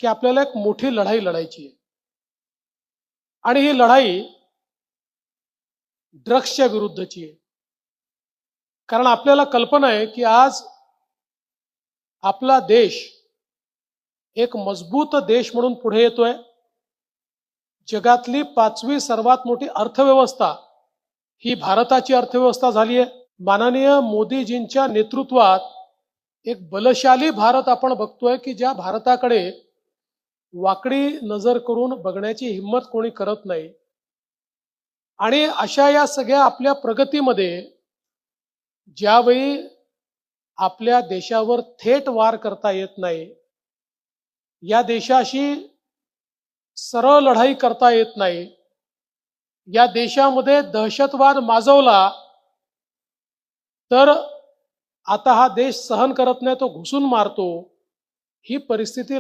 की आपल्याला एक मोठी लढाई लढायची आहे आणि ही लढाई ड्रग्सच्या विरुद्धची आहे। कारण आपल्याला कल्पना आहे की आज आपला देश एक मजबूत देश म्हणून पुढे येतोय। जगातली 5वी सर्वात मोठी अर्थव्यवस्था ही भारताची अर्थव्यवस्था झाली आहे। माननीय मोदीजींच्या नेतृत्वात एक बलशाली भारत आपण बघतोय की ज्या भारताकडे वाकडी नजर करून बघण्याची हिम्मत कोणी करत नाही। आणि अशा या सगळ्या आपल्या प्रगतीमध्ये ज्यावेळी आपल्या देशावर थेट वार करता येत नाही, या देशाशी सरळ लढाई करता येत नाही, या देशामध्ये दहशतवाद माजवला तर आता हा देश सहन करत नाही, तो घुसून मारतो, ही परिस्थिती